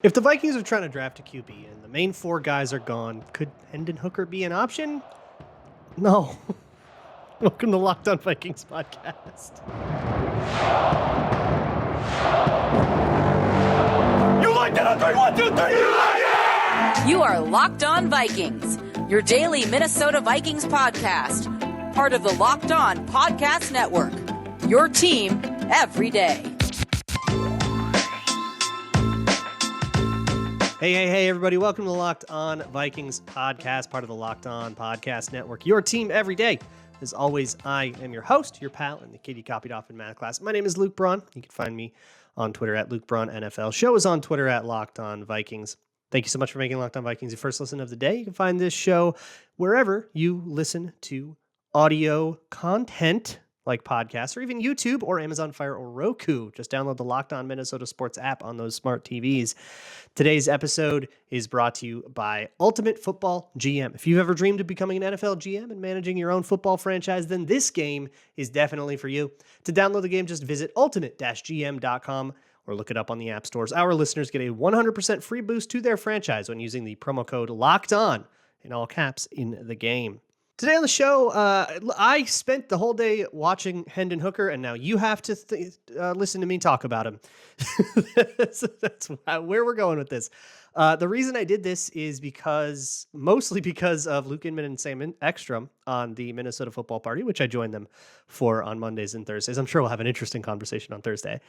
If the Vikings are trying to draft a QB and the main four guys are gone, could Hendon Hooker be an option? No. Welcome to Locked On Vikings podcast. You like that on 3, 1, 2, 3, you like it! You are Locked On Vikings, your daily Minnesota Vikings podcast, part of the Locked On Podcast Network, your team every day. Hey, everybody. Welcome to the Locked On Vikings podcast, part of the Locked On Podcast Network, your team every day. As always, I am your host, your pal, and the kid you copied off in math class. My name is Luke Braun. You can find me on Twitter at Luke Braun NFL. Show is on Twitter at Locked On Vikings. Thank you so much for making Locked On Vikings your first listen of the day. You can find this show wherever you listen to audio content, like podcasts, or even YouTube or Amazon Fire or Roku. Just download the Locked On Minnesota Sports app on those smart TVs. Today's episode is brought to you by Ultimate Football GM. If you've ever dreamed of becoming an NFL GM and managing your own football franchise, then this game is definitely for you. To download the game, just visit ultimate-gm.com or look it up on the app stores. Our listeners get a 100% free boost to their franchise when using the promo code LOCKEDON in all caps in the game. Today on the show, I spent the whole day watching Hendon Hooker, and now you have to listen to me talk about him. That's where we're going with this. The reason I did this is mostly because of Luke Inman and Sam Ekstrom on the Minnesota Football Party, which I joined them for on Mondays and Thursdays. I'm sure we'll have an interesting conversation on Thursday.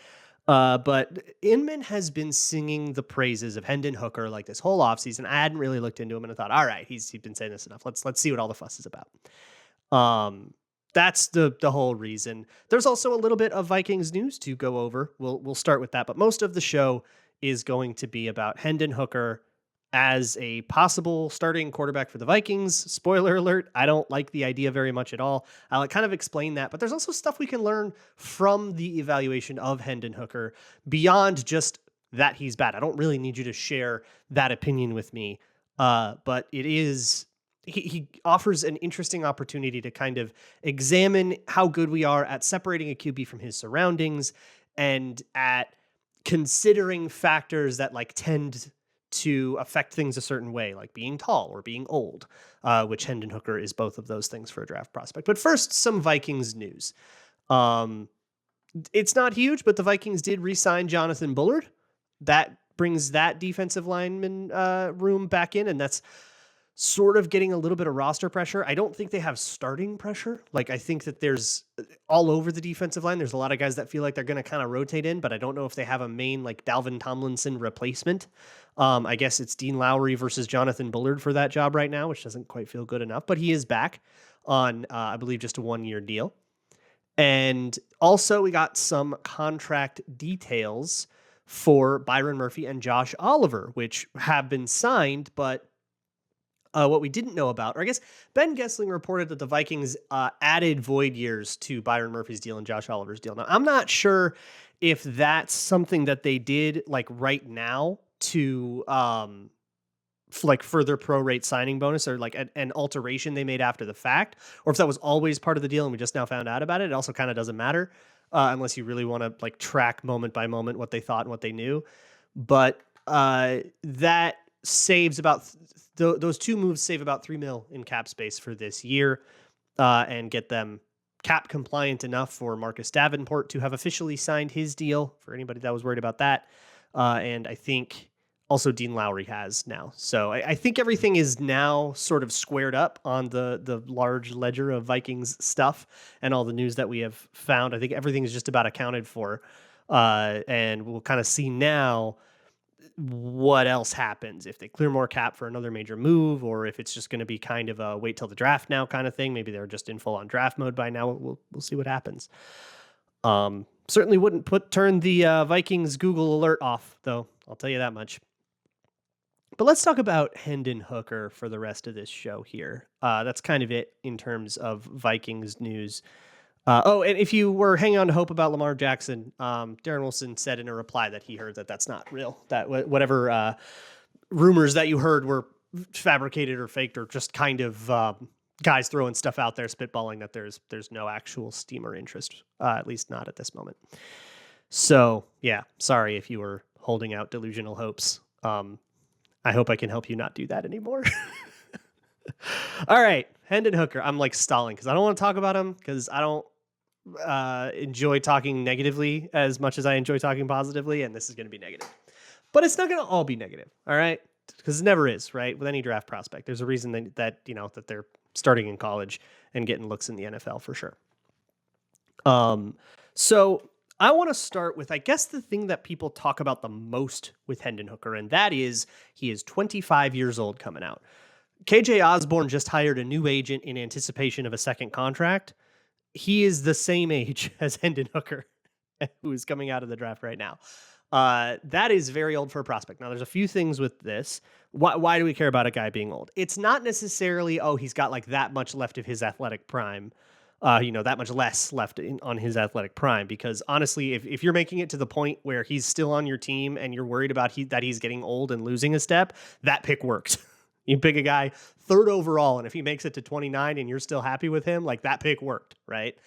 But Inman has been singing the praises of Hendon Hooker like this whole offseason. I hadn't really looked into him, and I thought, all right, he's been saying this enough. Let's see what all the fuss is about. That's the whole reason. There's also a little bit of Vikings news to go over. We'll start with that, but most of the show is going to be about Hendon Hooker as a possible starting quarterback for the Vikings. Spoiler alert, I don't like the idea very much at all. I'll kind of explain that, but there's also stuff we can learn from the evaluation of Hendon Hooker beyond just that he's bad. I don't really need you to share that opinion with me, but it is... He offers an interesting opportunity to kind of examine how good we are at separating a QB from his surroundings and at considering factors that tend to affect things a certain way, like being tall or being old, which Hendon Hooker is both of those things for a draft prospect. But first, some Vikings news. It's not huge, but the Vikings did re-sign Jonathan Bullard. That brings that defensive lineman room back in, and that's sort of getting a little bit of roster pressure. I don't think they have starting pressure. I think that there's all over the defensive line. There's a lot of guys that feel like they're going to kind of rotate in, but I don't know if they have a main Dalvin Tomlinson replacement. I guess it's Dean Lowry versus Jonathan Bullard for that job right now, which doesn't quite feel good enough, but he is back on, I believe, just a 1-year deal. And also we got some contract details for Byron Murphy and Josh Oliver, which have been signed, but what we didn't know about, or I guess Ben Gessling reported that the Vikings added void years to Byron Murphy's deal and Josh Oliver's deal. Now, I'm not sure if that's something that they did right now to further prorate signing bonus, or an alteration they made after the fact, or if that was always part of the deal and we just now found out about it. It also kind of doesn't matter unless you really want to track moment by moment what they thought and what they knew. But that saves about those two moves save about $3 million in cap space for this year, and get them cap compliant enough for Marcus Davenport to have officially signed his deal, for anybody that was worried about that. And I think also Dean Lowry has now. So I think everything is now sort of squared up on the large ledger of Vikings stuff and all the news that we have found. I think everything is just about accounted for. And we'll kind of see now what else happens if they clear more cap for another major move, or if it's just going to be kind of a wait till the draft now kind of thing. Maybe they're just in full on draft mode by now. We'll see what happens. Certainly wouldn't turn the Vikings Google alert off, though. I'll tell you that much. But let's talk about Hendon Hooker for the rest of this show here. That's kind of it in terms of Vikings news. And if you were hanging on to hope about Lamar Jackson, Darren Wilson said in a reply that he heard that that's not real, that whatever rumors that you heard were fabricated or faked, or just kind of guys throwing stuff out there, spitballing, that there's no actual steam or interest, at least not at this moment. So, yeah, sorry if you were holding out delusional hopes I hope I can help you not do that anymore. All right, Hendon Hooker. I'm like stalling because I don't want to talk about him because I don't enjoy talking negatively as much as I enjoy talking positively, and this is going to be negative. But it's not going to all be negative, all right? Because it never is, right? With any draft prospect, there's a reason that they're starting in college and getting looks in the NFL for sure. So I want to start with, I guess, the thing that people talk about the most with Hendon Hooker, and that is he is 25 years old coming out. KJ Osborne just hired a new agent in anticipation of a second contract. He is the same age as Hendon Hooker, who is coming out of the draft right now. That is very old for a prospect. Now, there's a few things with this. Why do we care about a guy being old? It's not necessarily, he's got like that much left of his athletic prime. That much less left on his athletic prime, because honestly, if you're making it to the point where he's still on your team and you're worried about that he's getting old and losing a step, that pick worked. You pick a guy 3rd overall, and if he makes it to 29 and you're still happy with him, like that pick worked, right?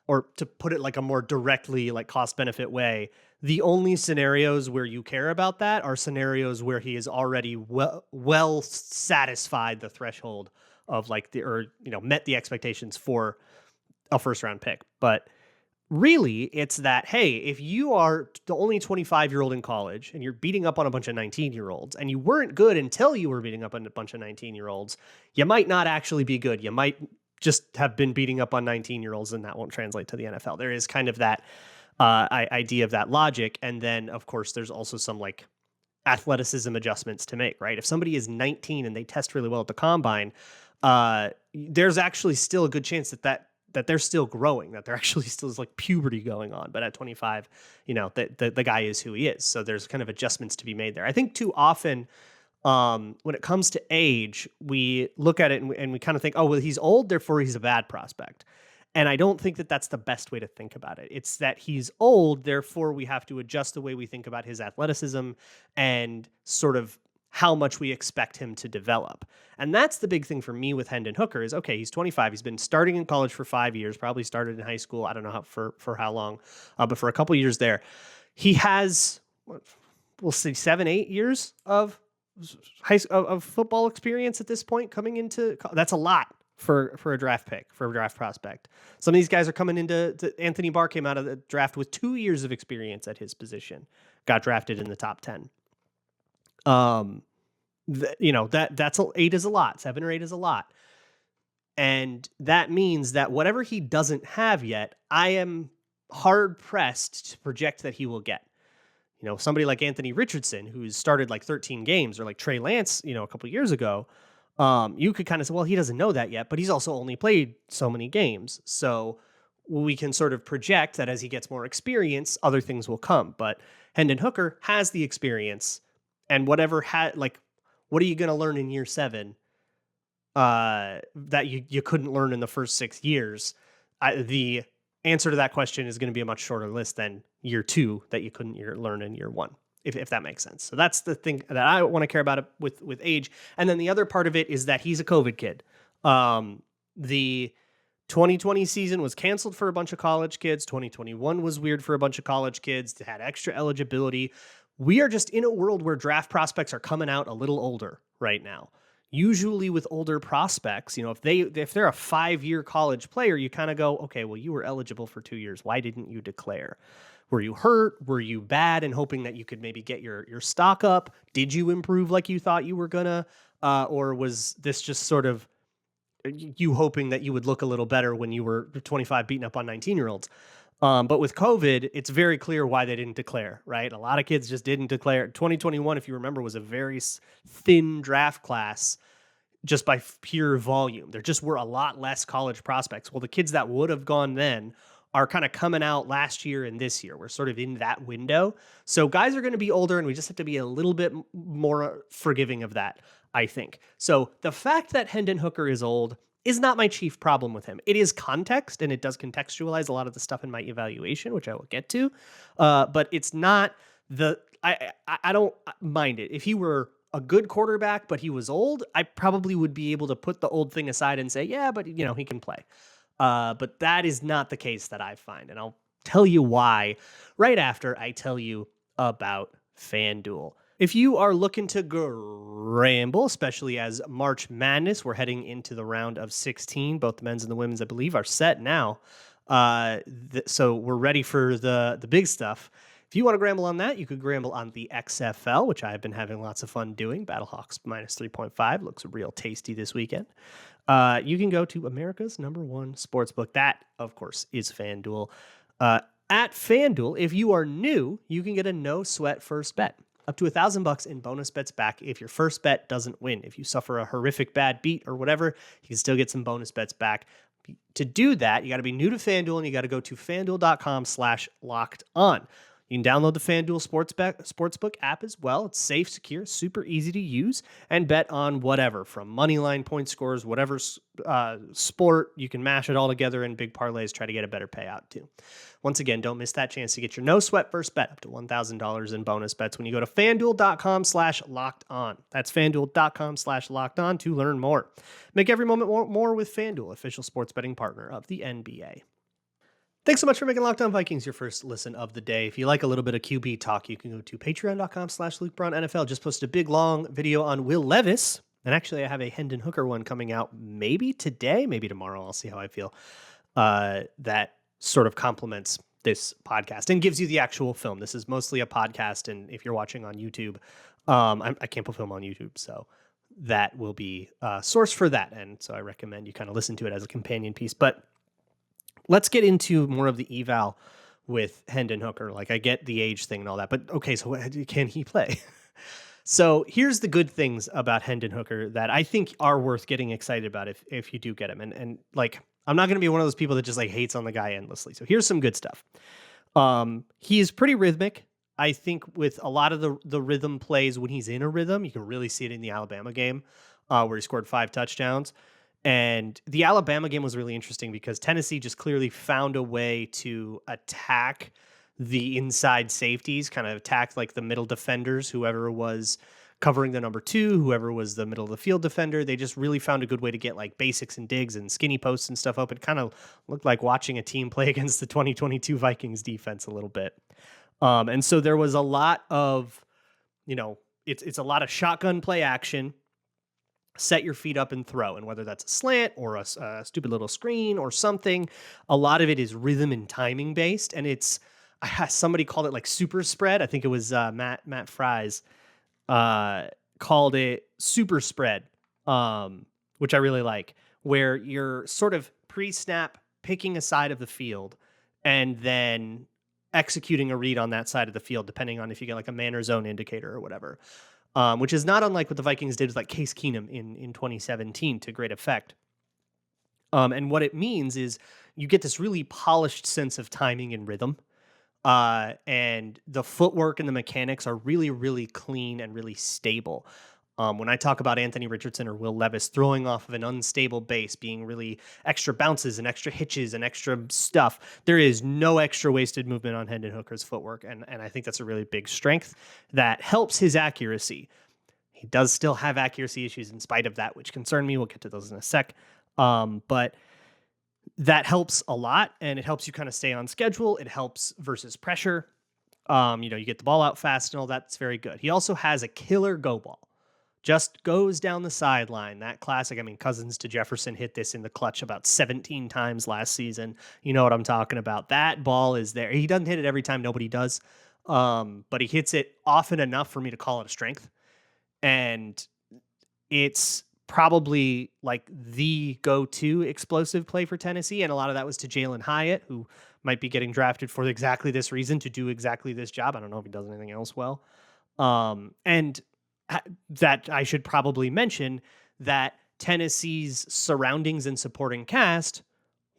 Or to put it like a more directly like cost benefit way, the only scenarios where you care about that are scenarios where he is already well satisfied the threshold of like met the expectations for a first round pick. But really, it's that, hey, if you are the only 25-year-old in college and you're beating up on a bunch of 19-year-olds and you weren't good until you were beating up on a bunch of 19-year-olds, you might not actually be good. You might just have been beating up on 19-year-olds and that won't translate to the NFL. There is kind of that idea of that logic. And then, of course, there's also some like athleticism adjustments to make, right? If somebody is 19 and they test really well at the combine, there's actually still a good chance that they're still growing, that there actually still is like puberty going on. But at 25, the guy is who he is. So there's kind of adjustments to be made there. I think too often when it comes to age, we look at it and we kind of think, oh, well, he's old, therefore he's a bad prospect. And I don't think that that's the best way to think about it. It's that he's old, therefore we have to adjust the way we think about his athleticism and sort of how much we expect him to develop. And that's the big thing for me with Hendon Hooker is, okay, he's 25. He's been starting in college for 5 years, probably started in high school. I don't know for how long, but for a couple of years there. He has, we'll see, 7-8 years of of football experience at this point coming into, that's a lot for a draft pick, for a draft prospect. Some of these guys are coming into, Anthony Barr came out of the draft with 2 years of experience at his position, got drafted in the top 10. That's 8 is a lot. 7 or 8 is a lot. And that means that whatever he doesn't have yet, I am hard pressed to project that he will get. Somebody like Anthony Richardson, who's started like 13 games, or like Trey Lance, a couple of years ago, you could kind of say, well, he doesn't know that yet, but he's also only played so many games. So we can sort of project that as he gets more experience, other things will come. But Hendon Hooker has the experience, and what are you going to learn in year 7 that you couldn't learn in the first 6 years? The answer to that question is going to be a much shorter list than year 2 that you couldn't learn in year 1, if that makes sense. So that's the thing that I want to care about with age. And then the other part of it is that he's a COVID kid. The 2020 season was canceled for a bunch of college kids. 2021 was weird for a bunch of college kids. They had extra eligibility. We are just in a world where draft prospects are coming out a little older right now. Usually with older prospects, if they're a 5-year college player, you kind of go, okay, well, you were eligible for 2 years. Why didn't you declare? Were you hurt? Were you bad and hoping that you could maybe get your stock up? Did you improve like you thought you were gonna? Or was this just sort of you hoping that you would look a little better when you were 25 beating up on 19-year-olds? But with COVID, it's very clear why they didn't declare, right? A lot of kids just didn't declare. 2021, if you remember, was a very thin draft class just by pure volume. There just were a lot less college prospects. Well, the kids that would have gone then are kind of coming out last year and this year. We're sort of in that window. So guys are going to be older, and we just have to be a little bit more forgiving of that, I think. So the fact that Hendon Hooker is old is not my chief problem with him. It is context, and it does contextualize a lot of the stuff in my evaluation, which I will get to. But it's not I don't mind it. If he were a good quarterback, but he was old, I probably would be able to put the old thing aside and say, yeah, but he can play. But that is not the case that I find. And I'll tell you why right after I tell you about FanDuel. If you are looking to gamble, especially as March Madness, we're heading into the round of 16. Both the men's and the women's, I believe, are set now. So we're ready for the big stuff. If you want to gamble on that, you could gamble on the XFL, which I've been having lots of fun doing. Battlehawks minus 3.5 looks real tasty this weekend. You can go to America's #1 sportsbook. That, of course, is FanDuel. At FanDuel, if you are new, you can get a no sweat first bet. Up to $1,000 in bonus bets back if your first bet doesn't win. If you suffer a horrific bad beat or whatever, you can still get some bonus bets back. To do that, you got to be new to FanDuel and you got to go to FanDuel.com/locked-on. You can download the FanDuel Sportsbook app as well. It's safe, secure, super easy to use, and bet on whatever, from moneyline, point scores, whatever sport. You can mash it all together in big parlays, try to get a better payout too. Once again, don't miss that chance to get your no sweat first bet up to $1,000 in bonus bets when you go to FanDuel.com/locked-on. That's FanDuel.com/locked-on to learn more. Make every moment more with FanDuel, official sports betting partner of the NBA. Thanks so much for making Locked On Vikings your first listen of the day. If you like a little bit of QB talk, you can go to patreon.com/LukeBraunNFL. Just posted a big, long video on Will Levis. And actually, I have a Hendon Hooker one coming out maybe today, maybe tomorrow. I'll see how I feel. That sort of complements this podcast and gives you the actual film. This is mostly a podcast. And if you're watching on YouTube, I can't put film on YouTube. So that will be a source for that. And so I recommend you kind of listen to it as a companion piece. But let's get into more of the eval with Hendon Hooker. Like, I get the age thing and all that, but okay, so can he play? So here's the good things about Hendon Hooker that I think are worth getting excited about if you do get him. And like, I'm not going to be one of those people that just like hates on the guy endlessly. So here's some good stuff. He is pretty rhythmic. I think with a lot of the rhythm plays when he's in a rhythm, you can really see it in the Alabama game where he scored 5 touchdowns. And the Alabama game was really interesting because Tennessee just clearly found a way to attack the inside safeties, kind of attack like the middle defenders, whoever was covering the number 2, whoever was the middle of the field defender. They just really found a good way to get like basics and digs and skinny posts and stuff up. It kind of looked like watching a team play against the 2022 Vikings defense a little bit. And so there was a lot of, it's a lot of shotgun play action. Set your feet up and throw. And whether that's a slant or a stupid little screen or something, a lot of it is rhythm and timing based. And somebody called it like super spread. I think it was Matt Fries called it super spread, which I really like, where you're sort of pre-snap picking a side of the field and then executing a read on that side of the field, depending on if you get like a man or zone indicator or whatever. Which is not unlike what the Vikings did with like Case Keenum in 2017 to great effect. And what it means is you get this really polished sense of timing and rhythm. And the footwork and the mechanics are really, really clean and really stable. When I talk about Anthony Richardson or Will Levis throwing off of an unstable base, being really extra bounces and extra hitches and extra stuff, there is no extra wasted movement on Hendon Hooker's footwork. And I think that's a really big strength that helps his accuracy. He does still have accuracy issues in spite of that, which concern me. We'll get to those in a sec. But that helps a lot, and it helps you kind of stay on schedule. It helps versus pressure. You get the ball out fast and all that. It's very good. He also has a killer go ball. Just goes down the sideline. That classic. I mean, Cousins to Jefferson hit this in the clutch about 17 times last season. You know what I'm talking about. That ball is there. He doesn't hit it every time. Nobody does. But he hits it often enough for me to call it a strength. And it's probably like the go-to explosive play for Tennessee. And a lot of that was to Jalen Hyatt, who might be getting drafted for exactly this reason, to do exactly this job. I don't know if he does anything else well. And that I should probably mention that Tennessee's surroundings and supporting cast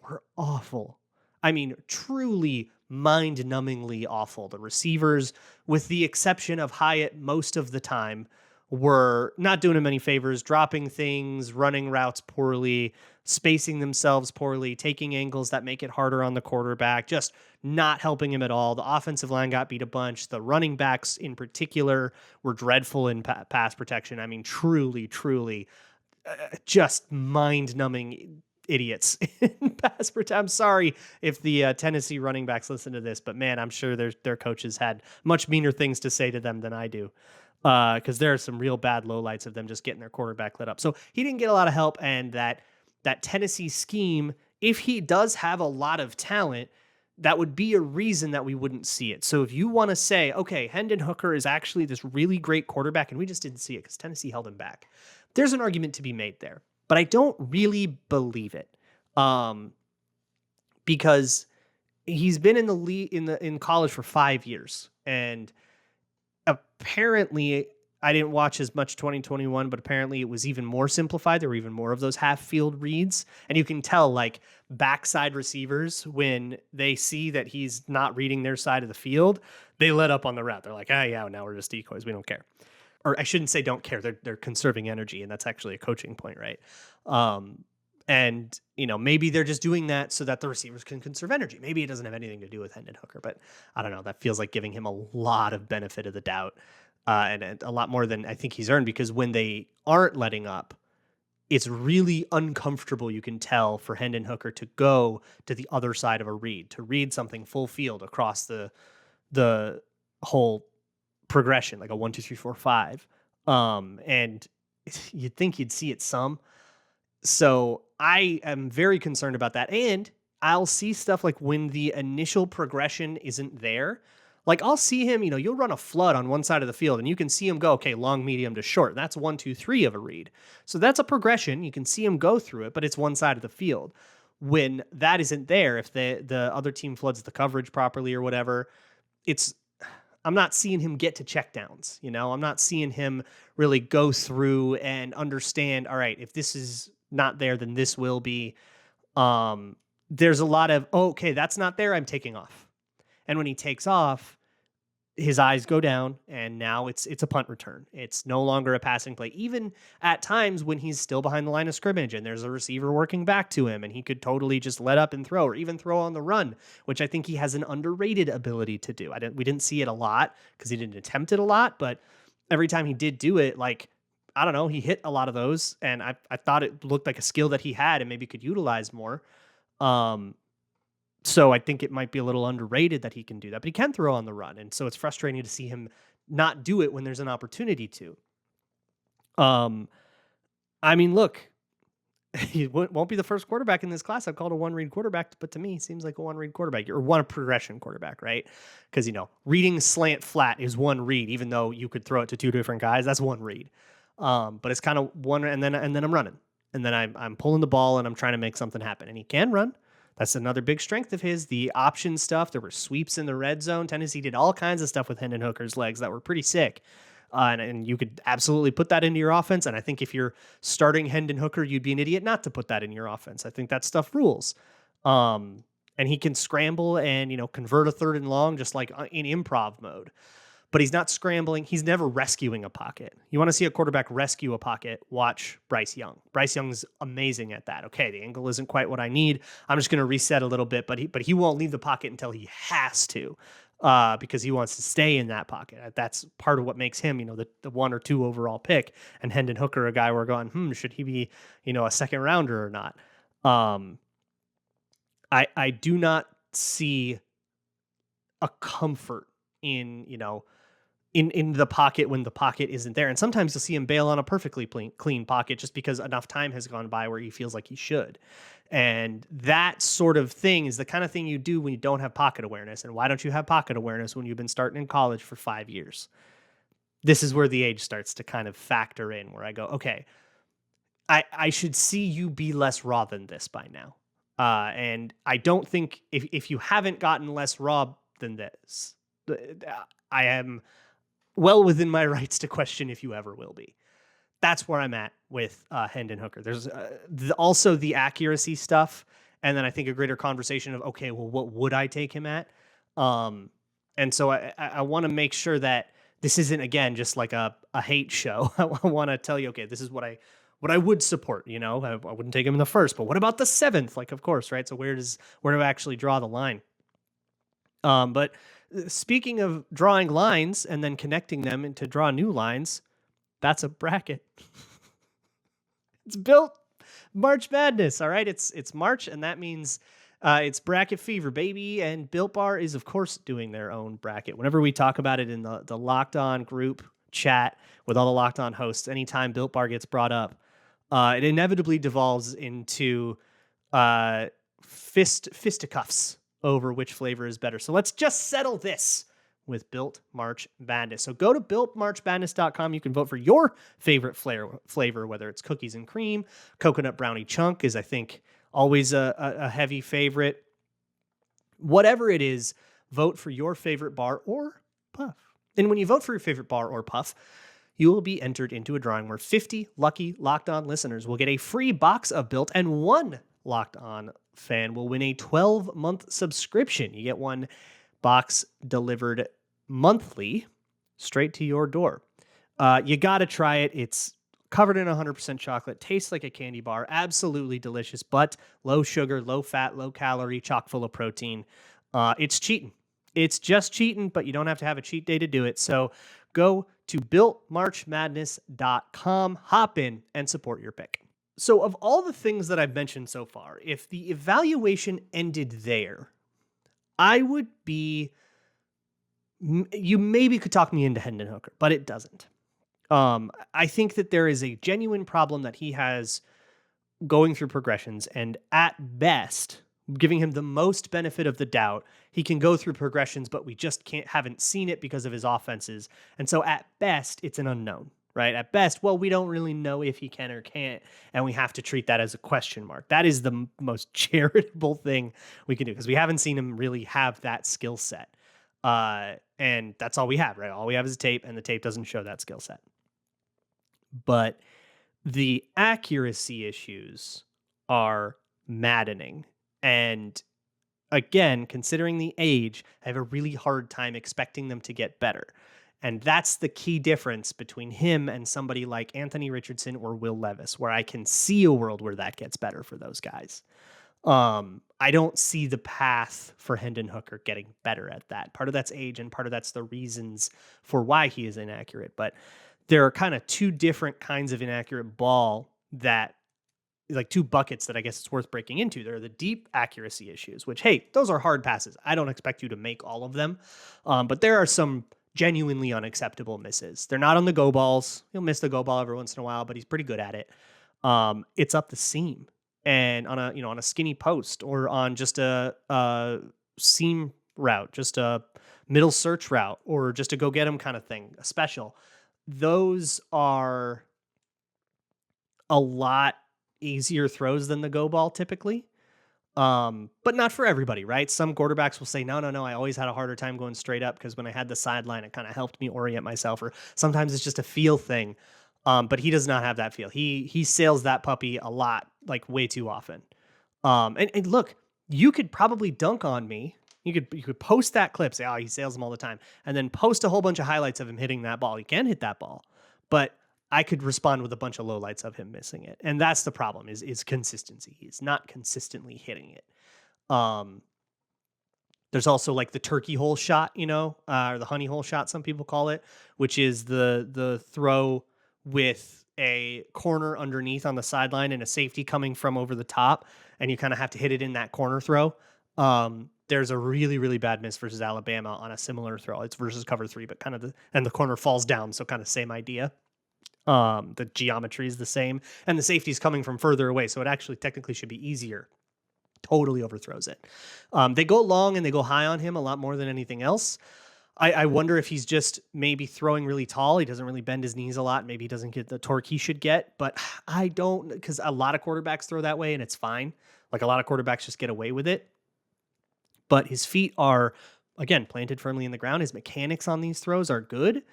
were awful. I mean, truly mind-numbingly awful. The receivers, with the exception of Hyatt most of the time, were not doing him any favors, dropping things, running routes poorly, spacing themselves poorly, taking angles that make it harder on the quarterback, just not helping him at all. The offensive line got beat a bunch. The running backs in particular were dreadful in pass protection. I mean, truly, just mind-numbing idiots in pass protection. I'm sorry if the Tennessee running backs listen to this, but man, I'm sure their coaches had much meaner things to say to them than I do. because there are some real bad lowlights of them just getting their quarterback lit up. So he didn't get a lot of help, and that Tennessee scheme, if he does have a lot of talent, that would be a reason that we wouldn't see it. So if you want to say, okay, Hendon Hooker is actually this really great quarterback, and we just didn't see it because Tennessee held him back, there's an argument to be made there. But I don't really believe it, because he's been in the league in college for 5 years, and apparently I didn't watch as much 2021, but apparently it was even more simplified. There were even more of those half field reads. And you can tell, like, backside receivers, when they see that he's not reading their side of the field, they let up on the route. They're like, yeah, now we're just decoys. We don't care. Or I shouldn't say don't care. They're conserving energy. And that's actually a coaching point, right? And, maybe they're just doing that so that the receivers can conserve energy. Maybe it doesn't have anything to do with Hendon Hooker, but I don't know. That feels like giving him a lot of benefit of the doubt. And a lot more than I think he's earned, because when they aren't letting up, it's really uncomfortable, you can tell, for Hendon Hooker to go to the other side of a read, to read something full field across the whole progression, like a 1, 2, 3, 4, 5. And you'd think you'd see it some. So I am very concerned about that. And I'll see stuff like when the initial progression isn't there. Like, I'll see him, you'll run a flood on one side of the field and you can see him go, okay, long, medium to short. That's 1, 2, 3 of a read. So that's a progression. You can see him go through it, but it's one side of the field. When that isn't there, if the other team floods the coverage properly or whatever, I'm not seeing him get to checkdowns. I'm not seeing him really go through and understand, all right, if this is not there, then this will be. There's a lot of, okay, that's not there, I'm taking off. And when he takes off, his eyes go down, and now it's a punt return. It's no longer a passing play. Even at times when he's still behind the line of scrimmage and there's a receiver working back to him, and he could totally just let up and throw, or even throw on the run, which I think he has an underrated ability to do. We didn't see it a lot because he didn't attempt it a lot, but every time he did do it, like, I don't know, he hit a lot of those, and I thought it looked like a skill that he had and maybe could utilize more. So I think it might be a little underrated that he can do that, but he can throw on the run. And so it's frustrating to see him not do it when there's an opportunity to. I mean, look, he won't be the first quarterback in this class I've called a one-read quarterback, but to me, he seems like a one-read quarterback, or one progression quarterback, right? Because, reading slant flat is one read, even though you could throw it to two different guys. That's one read. But it's kind of one, and then I'm running, and then I'm pulling the ball and I'm trying to make something happen. And he can run. That's another big strength of his, the option stuff. There were sweeps in the red zone. Tennessee did all kinds of stuff with Hendon Hooker's legs that were pretty sick. And you could absolutely put that into your offense. And I think if you're starting Hendon Hooker, you'd be an idiot not to put that in your offense. I think that stuff rules. And he can scramble and, convert a 3rd and long, just like in improv mode. But he's not scrambling. He's never rescuing a pocket. You want to see a quarterback rescue a pocket, watch Bryce Young. Bryce Young's amazing at that. Okay, the angle isn't quite what I need. I'm just going to reset a little bit, but he won't leave the pocket until he has to, because he wants to stay in that pocket. That's part of what makes him, the 1 or 2 overall pick. And Hendon Hooker, a guy we're going, should he be, a second rounder or not? I do not see a comfort in, in the pocket when the pocket isn't there. And sometimes you'll see him bail on a perfectly clean pocket just because enough time has gone by where he feels like he should. And that sort of thing is the kind of thing you do when you don't have pocket awareness. And why don't you have pocket awareness when you've been starting in college for 5 years? This is where the age starts to kind of factor in, where I go, okay, I should see you be less raw than this by now. And I don't think if you haven't gotten less raw than this, I am well within my rights to question if you ever will be. That's where I'm at with Hendon Hooker. There's also the accuracy stuff, and then I think a greater conversation of, okay, well, what would I take him at? And so I want to make sure that this isn't, again, just like a hate show. I want to tell you, okay, this is what I would support. I wouldn't take him in the 1st, but what about the 7th? Like, of course, right? So where do I actually draw the line? But speaking of drawing lines and then connecting them into draw new lines, that's a bracket. It's built March Madness. All right. It's March, and that means it's bracket fever, baby. And Built Bar is, of course, doing their own bracket. Whenever we talk about it in the Locked On group, chat with all the Locked On hosts, anytime Built Bar gets brought up, it inevitably devolves into fisticuffs over which flavor is better. So let's just settle this with Built March Madness. So go to builtmarchmadness.com. You can vote for your favorite flavor, whether it's cookies and cream. Coconut brownie chunk is, I think, always a heavy favorite. Whatever it is, vote for your favorite bar or puff. And when you vote for your favorite bar or puff, you will be entered into a drawing where 50 lucky Locked On listeners will get a free box of Built, and one Locked On fan will win a 12-month subscription. You get one box delivered monthly straight to your door. You got to try it. It's covered in 100% chocolate, tastes like a candy bar, absolutely delicious, but low sugar, low fat, low calorie, chock full of protein. It's cheating. It's just cheating, but you don't have to have a cheat day to do it. So go to builtmarchmadness.com, hop in, and support your pick. So of all the things that I've mentioned so far, if the evaluation ended there, I would be... You maybe could talk me into Hendon Hooker, but it doesn't. I think that there is a genuine problem that he has going through progressions, and at best, giving him the most benefit of the doubt, he can go through progressions, but we just haven't seen it because of his offenses. And so at best, it's an unknown, right? At best, well, we don't really know if he can or can't, and we have to treat that as a question mark. That is the most charitable thing we can do because we haven't seen him really have that skill set. And that's all we have, right? All we have is a tape, and the tape doesn't show that skill set. But the accuracy issues are maddening. And again, considering the age, I have a really hard time expecting them to get better. And that's the key difference between him and somebody like Anthony Richardson or Will Levis, where I can see a world where that gets better for those guys. I don't see the path for Hendon Hooker getting better at that. Part of that's age, and part of that's the reasons for why he is inaccurate. But there are kind of two different kinds of inaccurate ball that, like two buckets that I guess it's worth breaking into. There are the deep accuracy issues, which, hey, those are hard passes. I don't expect you to make all of them. But there are some genuinely unacceptable misses. They're not on the go balls. He'll miss the go ball every once in a while, but he's pretty good at it. It's up the seam and on a skinny post or on just a seam route, just a middle search route, or just a go get him kind of thing, a special. Those are a lot easier throws than the go ball typically. But not for everybody, right? Some quarterbacks will say, no, I always had a harder time going straight up because when I had the sideline, it kind of helped me orient myself, or sometimes it's just a feel thing. But he does not have that feel. He sails that puppy a lot, like way too often. And look, you could probably dunk on me. You could post that clip, say, oh, he sails them all the time, and then post a whole bunch of highlights of him hitting that ball. He can hit that ball, but I could respond with a bunch of lowlights of him missing it. And that's the problem is consistency. He's not consistently hitting it. There's also like the turkey hole shot, or the honey hole shot, some people call it, which is the throw with a corner underneath on the sideline and a safety coming from over the top, and you kind of have to hit it in that corner throw. There's a really, really bad miss versus Alabama on a similar throw. It's versus cover 3, but kind of and the corner falls down. So kind of same idea. The geometry is the same, and the safety is coming from further away. So it actually technically should be easier. Totally overthrows it. They go long and they go high on him a lot more than anything else. I wonder if he's just maybe throwing really tall. He doesn't really bend his knees a lot. Maybe he doesn't get the torque he should get, but I don't, because a lot of quarterbacks throw that way and it's fine. Like a lot of quarterbacks just get away with it. But his feet are, again, planted firmly in the ground. His mechanics on these throws are good.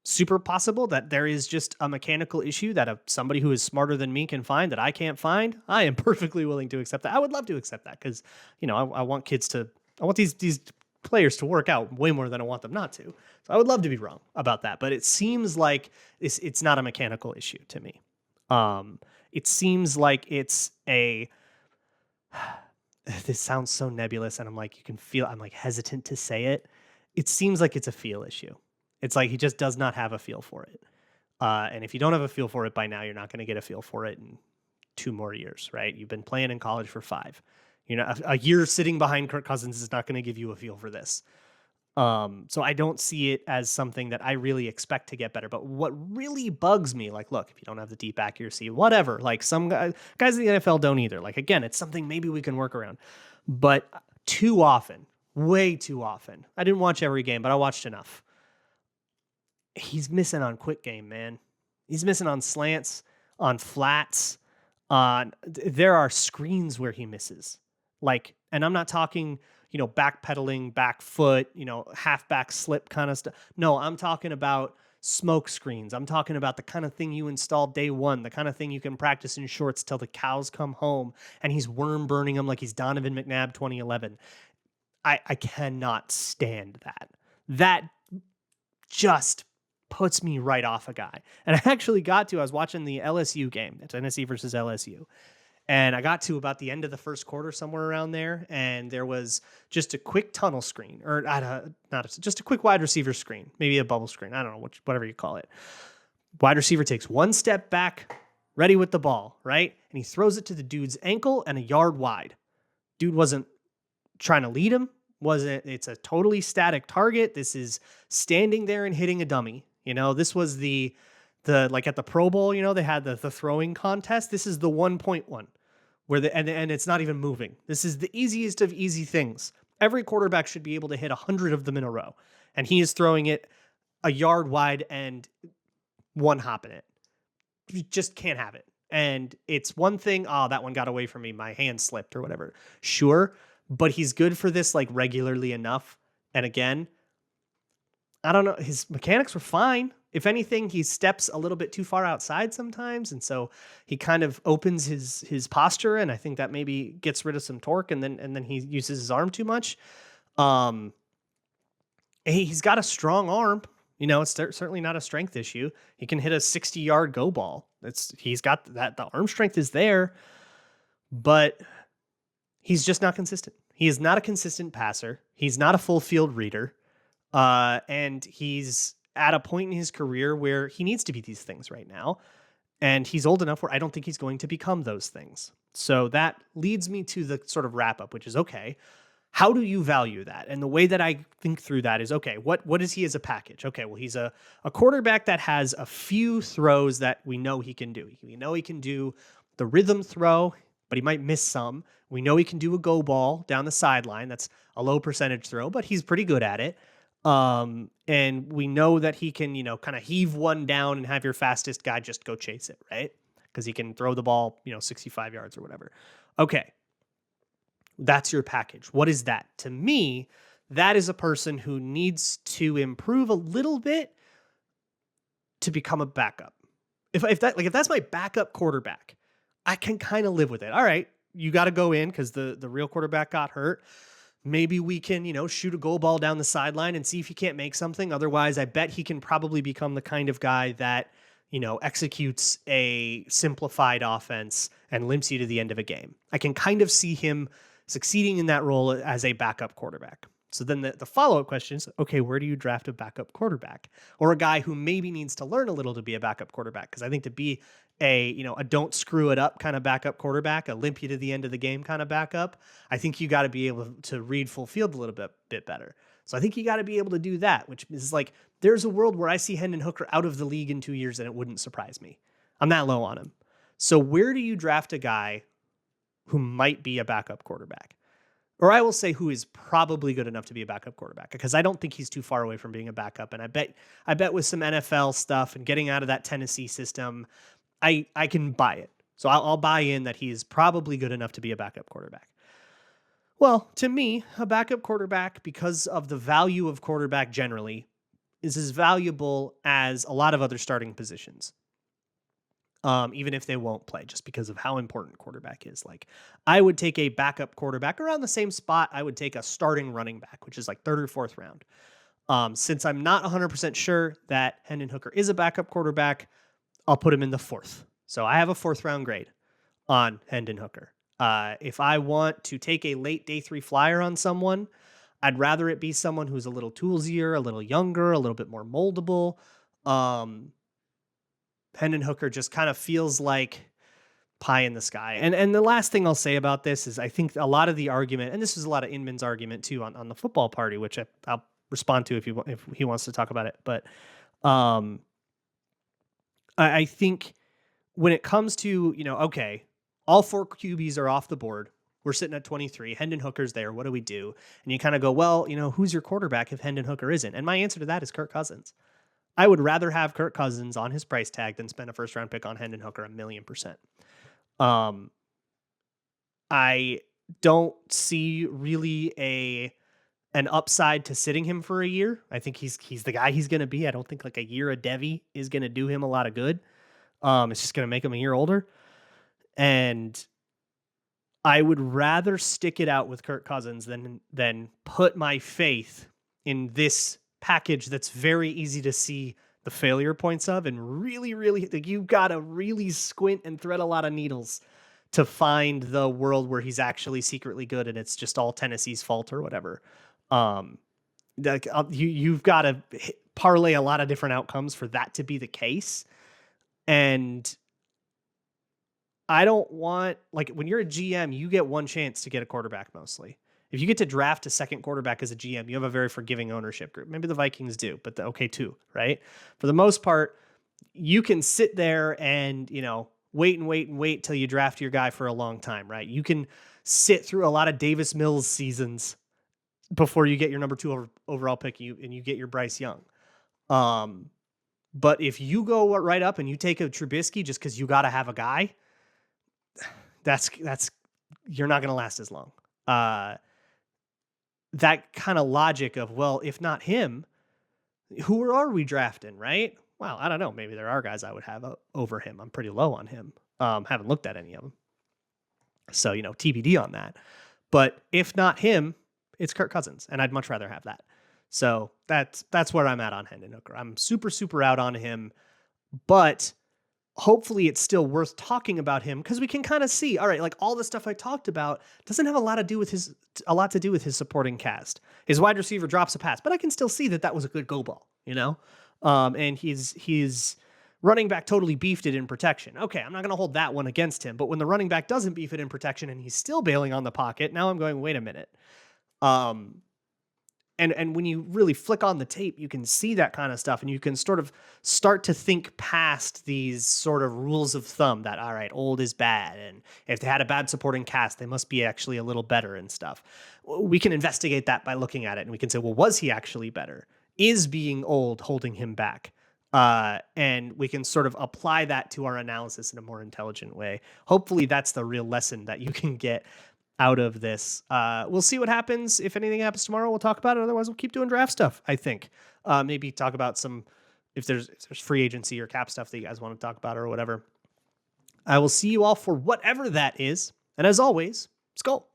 Super possible that there is just a mechanical issue that somebody who is smarter than me can find that I can't find. I am perfectly willing to accept that. I would love to accept that because, I want these players to work out way more than I want them not to. So I would love to be wrong about that, but it seems like it's not a mechanical issue to me. It seems like it's this sounds so nebulous, and I'm like hesitant to say it. It seems like it's a feel issue. It's like he just does not have a feel for it. And if you don't have a feel for it by now, you're not going to get a feel for it in 2 more years, right? You've been playing in college for 5. A year sitting behind Kirk Cousins is not going to give you a feel for this. So I don't see it as something that I really expect to get better. But what really bugs me, like, look, if you don't have the deep accuracy, whatever, like some guys in the NFL don't either. Like, again, it's something maybe we can work around. But too often, way too often, I didn't watch every game, but I watched enough. He's missing on quick game, man. He's missing on slants, on flats. There are screens where he misses. Like, and I'm not talking, backpedaling, back foot, half back slip kind of stuff. No, I'm talking about smoke screens. I'm talking about the kind of thing you install day one, the kind of thing you can practice in shorts till the cows come home, and he's worm burning them like he's Donovan McNabb 2011. I cannot stand that. That just puts me right off a guy. And I was watching the LSU game, Tennessee versus LSU. And I got to about the end of the first quarter, somewhere around there, and there was just a quick tunnel screen, or just a quick wide receiver screen, maybe a bubble screen. I don't know, whatever you call it. Wide receiver takes one step back, ready with the ball, right? And he throws it to the dude's ankle and a yard wide. Dude wasn't trying to lead him. It's a totally static target. This is standing there and hitting a dummy. This was the like at the Pro Bowl, they had the throwing contest. This is the 1.1 where and it's not even moving. This is the easiest of easy things. Every quarterback should be able to hit 100 of them in a row. And he is throwing it a yard wide and one hop in it. You just can't have it. And it's one thing, that one got away from me. My hand slipped or whatever. Sure. But he's good for this like regularly enough. And again, I don't know. His mechanics were fine. If anything, he steps a little bit too far outside sometimes. And so he kind of opens his posture. And I think that maybe gets rid of some torque. And then he uses his arm too much. He's got a strong arm. It's certainly not a strength issue. He can hit a 60-yard go ball. He's got that. The arm strength is there, but he's just not consistent. He is not a consistent passer. He's not a full field reader. And he's at a point in his career where he needs to be these things right now. And he's old enough where I don't think he's going to become those things. So that leads me to the sort of wrap up, which is, okay, how do you value that? And the way that I think through that is, okay, what is he as a package? Okay, well, he's a quarterback that has a few throws that we know he can do. We know he can do the rhythm throw, but he might miss some. We know he can do a go ball down the sideline. That's a low percentage throw, but he's pretty good at it. And we know that he can, kind of heave one down and have your fastest guy just go chase it, right? Because he can throw the ball, 65 yards or whatever. Okay. That's your package. What is that? To me, that is a person who needs to improve a little bit to become a backup. If that's my backup quarterback, I can kind of live with it. All right, you got to go in because the real quarterback got hurt. Maybe we can, shoot a goal ball down the sideline and see if he can't make something. Otherwise, I bet he can probably become the kind of guy that, executes a simplified offense and limps you to the end of a game. I can kind of see him succeeding in that role as a backup quarterback. So then the follow-up question is, okay, where do you draft a backup quarterback? Or a guy who maybe needs to learn a little to be a backup quarterback? Because I think to be a don't screw it up kind of backup quarterback, a limp you to the end of the game kind of backup, I think you got to be able to read full field a little bit better. So I think you got to be able to do that, which is like, there's a world where I see Hendon Hooker out of the league in 2 years and it wouldn't surprise me. I'm that low on him. So where do you draft a guy who might be a backup quarterback? Or I will say who is probably good enough to be a backup quarterback, because I don't think he's too far away from being a backup. And I bet with some NFL stuff and getting out of that Tennessee system, I can buy it. So I'll buy in that he's probably good enough to be a backup quarterback. Well, to me, a backup quarterback, because of the value of quarterback generally, is as valuable as a lot of other starting positions. Even if they won't play, just because of how important quarterback is. Like, I would take a backup quarterback around the same spot I would take a starting running back, which is like third or fourth round. Since I'm not 100% sure that Hendon Hooker is a backup quarterback, I'll put him in the fourth. So I have a fourth round grade on Hendon Hooker. If I want to take a late day 3 flyer on someone, I'd rather it be someone who's a little toolsier, a little younger, a little bit more moldable. Hendon Hooker just kind of feels like pie in the sky. And the last thing I'll say about this is I think a lot of the argument, and this is a lot of Inman's argument too on the football party, which I'll respond to if he wants to talk about it. But I think when it comes to, okay, all 4 QBs are off the board. We're sitting at 23. Hendon Hooker's there. What do we do? And you kind of go, well, who's your quarterback if Hendon Hooker isn't? And my answer to that is Kirk Cousins. I would rather have Kirk Cousins on his price tag than spend a first round pick on Hendon Hooker 1,000,000%. I don't see really an upside to sitting him for a year. I think he's the guy he's going to be. I don't think like a year of Devy is going to do him a lot of good. It's just going to make him a year older. And I would rather stick it out with Kirk Cousins than put my faith in this package that's very easy to see the failure points of, and really, really, like, you've got to really squint and thread a lot of needles to find the world where he's actually secretly good and it's just all Tennessee's fault or whatever. You've got to parlay a lot of different outcomes for that to be the case. And I don't want, like, when you're a GM, you get one chance to get a quarterback mostly. If you get to draft a second quarterback as a GM, you have a very forgiving ownership group. Maybe the Vikings do, but okay too, right? For the most part, you can sit there and, wait till you draft your guy for a long time, right? You can sit through a lot of Davis Mills seasons before you get your number 2 overall pick and you get your Bryce Young. But if you go right up and you take a Trubisky just because you got to have a guy, that's you're not going to last as long. That kind of logic of, well, if not him, who are we drafting, right? Well, I don't know. Maybe there are guys I would have over him. I'm pretty low on him. Haven't looked at any of them. So, TBD on that. But if not him, it's Kirk Cousins, and I'd much rather have that. So that's where I'm at on Hendon Hooker. I'm super, super out on him, but hopefully it's still worth talking about him because we can kind of see, all right, like all the stuff I talked about doesn't have a lot to do with his supporting cast. His wide receiver drops a pass, but I can still see that was a good go ball, and he's running back totally beefed it in protection. Okay, I'm not going to hold that one against him, but when the running back doesn't beef it in protection and he's still bailing on the pocket, now I'm going, wait a minute. And when you really flick on the tape, you can see that kind of stuff, and you can sort of start to think past these sort of rules of thumb that, all right, old is bad, and if they had a bad supporting cast, they must be actually a little better and stuff. We can investigate that by looking at it, and we can say, well, was he actually better? Is being old holding him back? And we can sort of apply that to our analysis in a more intelligent way. Hopefully that's the real lesson that you can get out of this. We'll see what happens. If anything happens tomorrow, we'll talk about it. Otherwise, we'll keep doing draft stuff, I think. Maybe talk about if there's free agency or cap stuff that you guys want to talk about or whatever. I will see you all for whatever that is. And as always, Skull.